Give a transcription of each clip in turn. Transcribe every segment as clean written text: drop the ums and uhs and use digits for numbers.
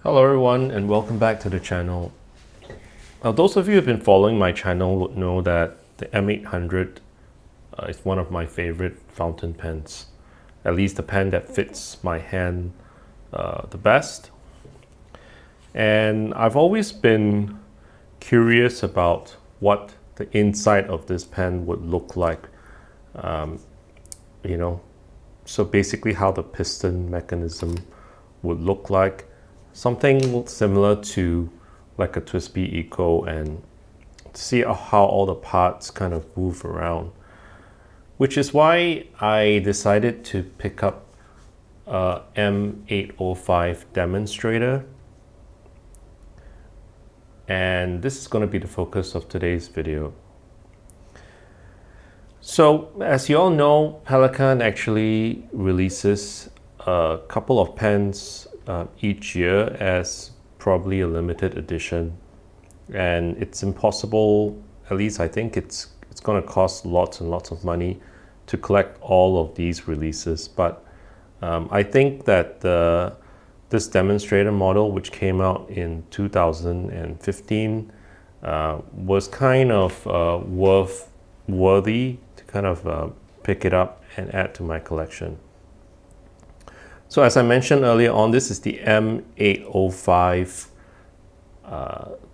Hello everyone and welcome back to the channel. Now those of you who have been following my channel would know that the M800 is one of my favorite fountain pens. At least the pen that fits my hand the best. And I've always been curious about what the inside of this pen would look like. So basically how the piston mechanism would look like. Something similar to like a TWSBI Eco, and see how all the parts kind of move around. Which is why I decided to pick up a M805 Demonstrator. And this is going to be the focus of today's video. So as you all know, Pelikan actually releases a couple of pens each year as probably a limited edition, and it's impossible, at least I think it's going to cost lots and lots of money to collect all of these releases. But I think that this Demonstrator model, which came out in 2015, was kind of worthy to kind of pick it up and add to my collection. So as I mentioned earlier on, this is the M805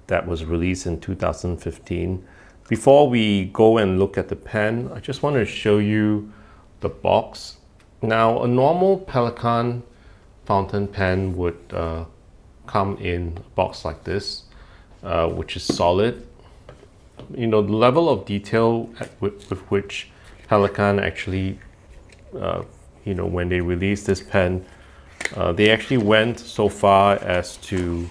that was released in 2015. Before we go and look at the pen, I just want to show you the box. Now, a normal Pelikan fountain pen would come in a box like this, which is solid. You know, the level of detail with which Pelikan actually when they released this pen, they actually went so far as to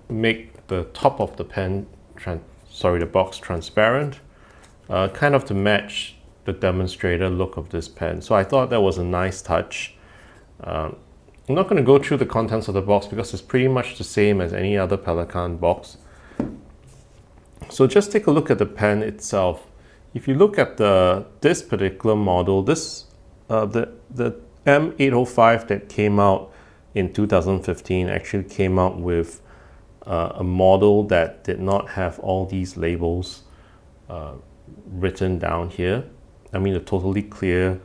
make the top of the pen, the box transparent, kind of to match the Demonstrator look of this pen. So I thought that was a nice touch. I'm not going to go through the contents of the box because it's pretty much the same as any other Pelikan box. So just take a look at the pen itself. If you look at this particular model, the M805 that came out in 2015 actually came out with a model that did not have all these labels written down here. I mean, a totally clear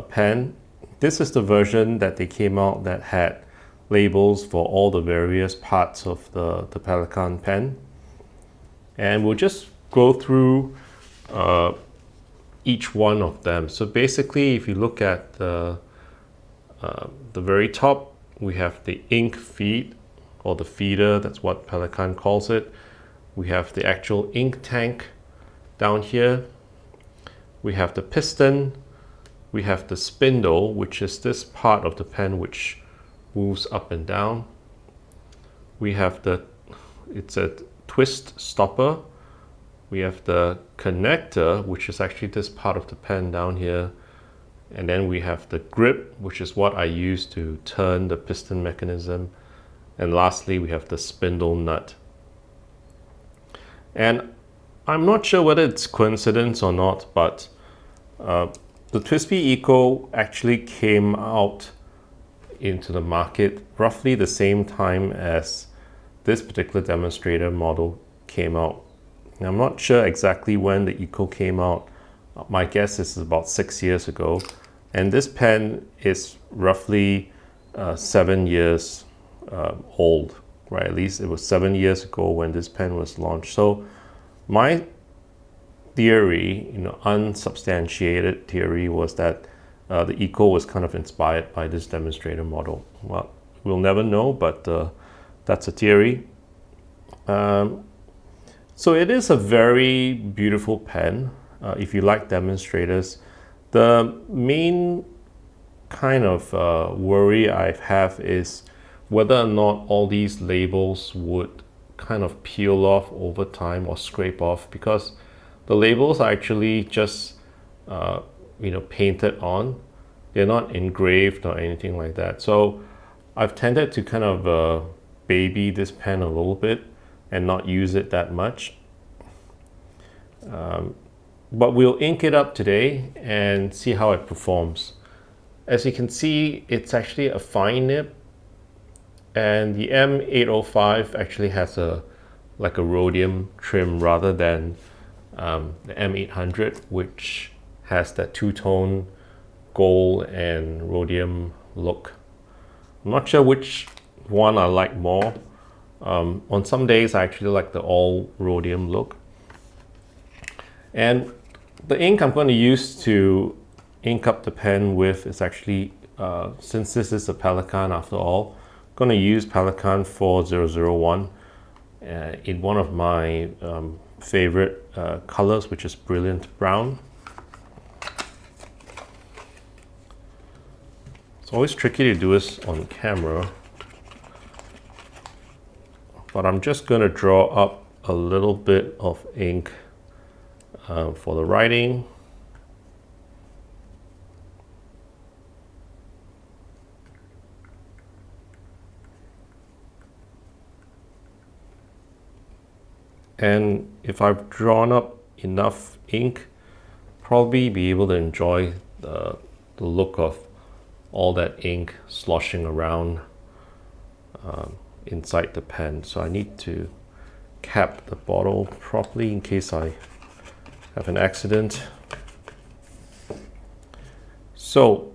pen. This is the version that they came out that had labels for all the various parts of the Pelikan pen. And we'll just go through each one of them. So basically, if you look at the very top, we have the ink feed, or the feeder, that's what Pelikan calls it. We have the actual ink tank down here. We have the piston. We have the spindle, which is this part of the pen which moves up and down. We have it's a twist stopper. We have the connector, which is actually this part of the pen down here. And then we have the grip, which is what I use to turn the piston mechanism. And lastly, we have the spindle nut. And I'm not sure whether it's coincidence or not, but the TWSBI Eco actually came out into the market roughly the same time as this particular Demonstrator model came out. Now, I'm not sure exactly when the Eco came out. My guess is about 6 years ago. And this pen is roughly 7 years old, right? At least it was 7 years ago when this pen was launched. So my theory, unsubstantiated theory, was that the Eco was kind of inspired by this Demonstrator model. Well, we'll never know, but that's a theory. So it is a very beautiful pen. If you like Demonstrators, the main kind of worry I have is whether or not all these labels would kind of peel off over time or scrape off, because the labels are actually just painted on. They're not engraved or anything like that. So I've tended to kind of baby this pen a little bit and not use it that much. But we'll ink it up today and see how it performs. As you can see, it's actually a fine nib. And the M805 actually has like a rhodium trim rather than the M800, which has that two-tone gold and rhodium look. I'm not sure which one I like more. On some days I actually like the all rhodium look. And the ink I'm going to use to ink up the pen with is actually, since this is a Pelikan after all, I'm going to use Pelikan 4001 in one of my favorite colors, which is brilliant brown. It's always tricky to do this on camera, but I'm just going to draw up a little bit of ink for the writing. And if I've drawn up enough ink, probably be able to enjoy the look of all that ink sloshing around inside the pen. So I need to cap the bottle properly in case I have an accident. So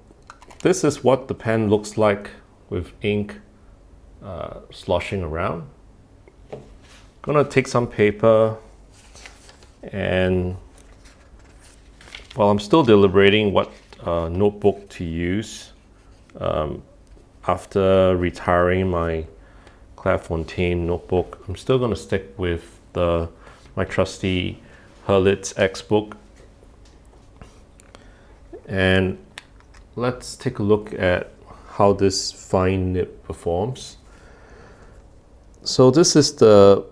this is what the pen looks like with ink sloshing around. Gonna take some paper, and while I'm still deliberating what notebook to use, after retiring my Clairefontaine notebook, I'm still gonna stick with my trusty Hurlitz's X book. And let's take a look at how this fine nib performs. So this is the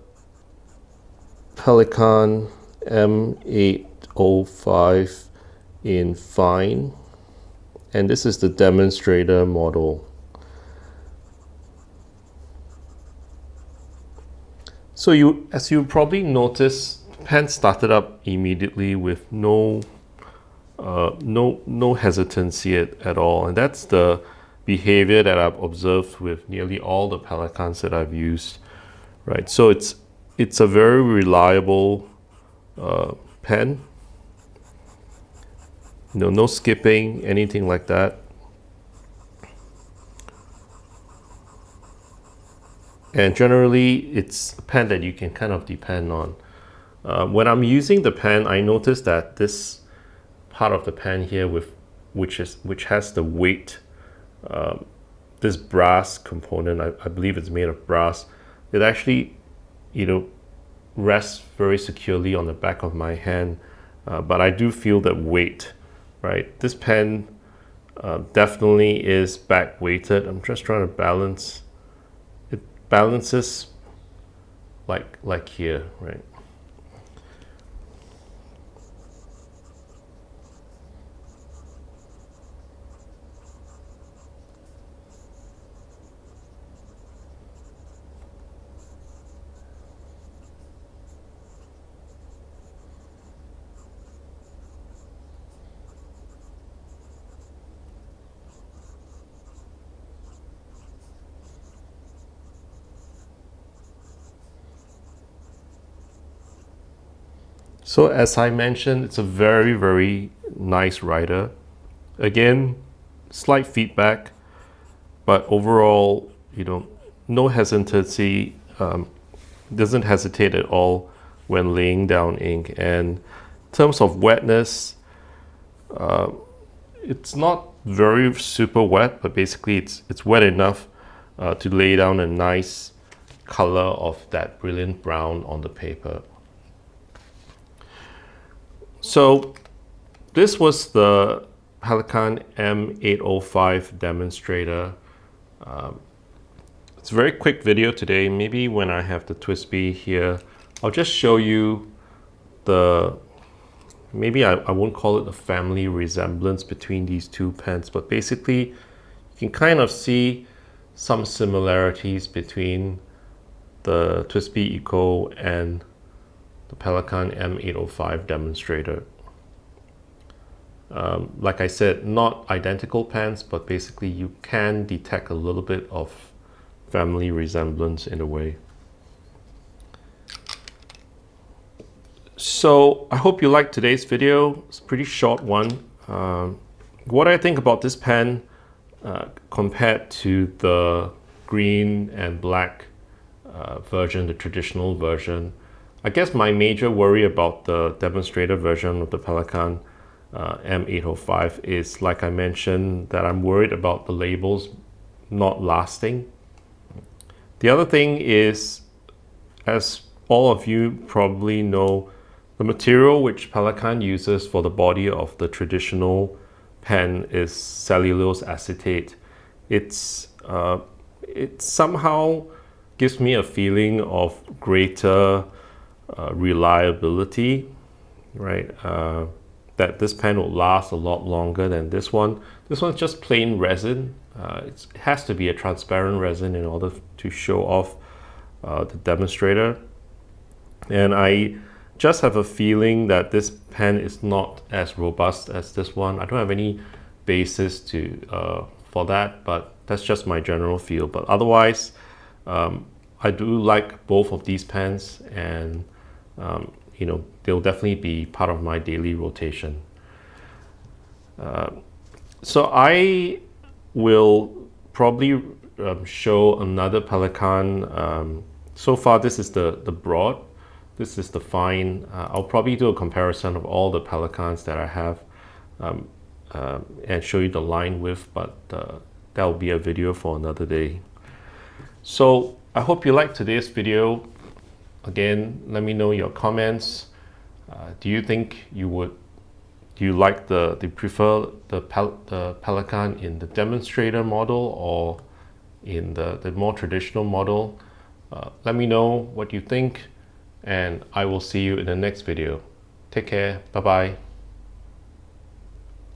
Pelikan M805 in fine, and this is the Demonstrator model. So as you probably notice, pen started up immediately with no hesitancy at all, and that's the behavior that I've observed with nearly all the Pelikans that I've used, right? So it's a very reliable pen. No skipping, anything like that. And generally, it's a pen that you can kind of depend on. When I'm using the pen, I notice that this part of the pen here, which has the weight, this brass component, I believe it's made of brass, it actually, rests very securely on the back of my hand, but I do feel that weight, right? This pen definitely is back weighted. I'm just trying to balance. It balances like here, right? So as I mentioned, it's a very, very nice writer. Again, slight feedback, but overall, no hesitancy, doesn't hesitate at all when laying down ink. And in terms of wetness, it's not very super wet, but basically it's wet enough to lay down a nice color of that brilliant brown on the paper. So this was the Pelikan M805 Demonstrator. It's a very quick video today. Maybe when I have the TWSBI here, I'll just show you maybe I won't call it a family resemblance between these two pens, but basically you can kind of see some similarities between the TWSBI Eco and the Pelikan M805 Demonstrator. Like I said, not identical pens, but basically you can detect a little bit of family resemblance in a way. So I hope you liked today's video. It's a pretty short one. What I think about this pen compared to the green and black version, the traditional version, I guess my major worry about the demonstrator version of the Pelikan M805 is, like I mentioned, that I'm worried about the labels not lasting. The other thing is, as all of you probably know, the material which Pelikan uses for the body of the traditional pen is cellulose acetate. It somehow gives me a feeling of greater reliability, right? That this pen will last a lot longer than this one. This one's just plain resin. It has to be a transparent resin in order to show off the demonstrator. And I just have a feeling that this pen is not as robust as this one. I don't have any basis for that, but that's just my general feel. But otherwise, I do like both of these pens, and they'll definitely be part of my daily rotation. So I will probably show another Pelikan. So far, this is the broad. This is the fine. I'll probably do a comparison of all the Pelikans that I have and show you the line width, but that will be a video for another day. So I hope you liked today's video. Again, let me know your comments. Do you prefer the Pelikan in the demonstrator model or in the more traditional model? Let me know what you think, and I will see you in the next video. Take care. Bye bye.